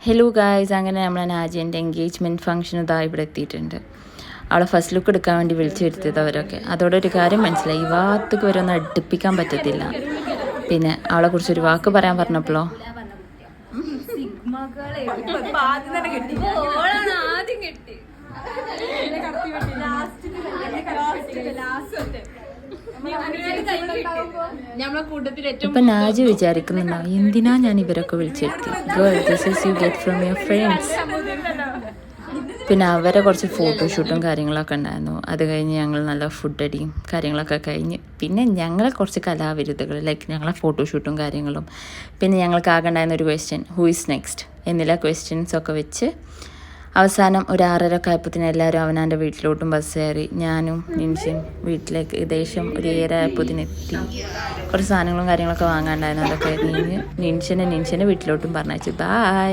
Hello guys, അങ്ങനെ നമ്മൾ നാജിൻ്റെ engagement function ഇതാ ഇവിടെ എത്തിയിട്ടുണ്ട്. അവളെ ഫസ്റ്റ് ലുക്ക് എടുക്കാൻ വേണ്ടി വിളിച്ചു വരുത്തിയത് അവരൊക്കെ. അതോടെ ഒരു കാര്യം മനസ്സിലായി, ഈ വാത്തക്ക് വരെ ഒന്നും അടുപ്പിക്കാൻ പറ്റത്തില്ല. പിന്നെ അവളെ കുറിച്ച് ഒരു വാക്ക് പറയാൻ പറഞ്ഞപ്പോഴോ ഇപ്പൊ നാജി വിചാരിക്കുന്നുണ്ടാവും, എന്തിനാ ഞാൻ ഇവരൊക്കെ വിളിച്ചെടുത്തി. Girl, this is you get from your friends. പിന്നെ അവരെ കുറച്ച് ഫോട്ടോഷൂട്ടും കാര്യങ്ങളൊക്കെ ഉണ്ടായിരുന്നു. അത് കഴിഞ്ഞ് ഞങ്ങൾ നല്ല ഫുഡ് അടിയും കാര്യങ്ങളൊക്കെ കഴിഞ്ഞ് പിന്നെ ഞങ്ങളെ കുറച്ച് കലാവിരുദ്ധകൾ, ലൈക്ക് ഞങ്ങളെ ഫോട്ടോഷൂട്ടും കാര്യങ്ങളും. പിന്നെ ഞങ്ങൾക്ക് ആകെ ഉണ്ടായിരുന്ന ഒരു ക്വസ്റ്റ്യൻ, ഹൂ ഈസ് നെക്സ്റ്റ് എന്നില്ല ക്വസ്റ്റ്യൻസൊക്കെ വെച്ച് അവസാനം ഒരു 6:30 ആയപ്പോഴത്തേന് എല്ലാവരും അവനാൻ്റെ വീട്ടിലോട്ടും ബസ് കയറി. ഞാനും നിൻഷയും വീട്ടിലേക്ക് ഏകദേശം ഒരു 7 ആയപ്പോഴത്തേന് എത്തി. കുറച്ച് സാധനങ്ങളും കാര്യങ്ങളൊക്കെ വാങ്ങാണ്ടായിരുന്നു. അതൊക്കെ കഴിഞ്ഞ് നിൻഷനെ വീട്ടിലോട്ടും പറഞ്ഞയച്ചു. ബായ്.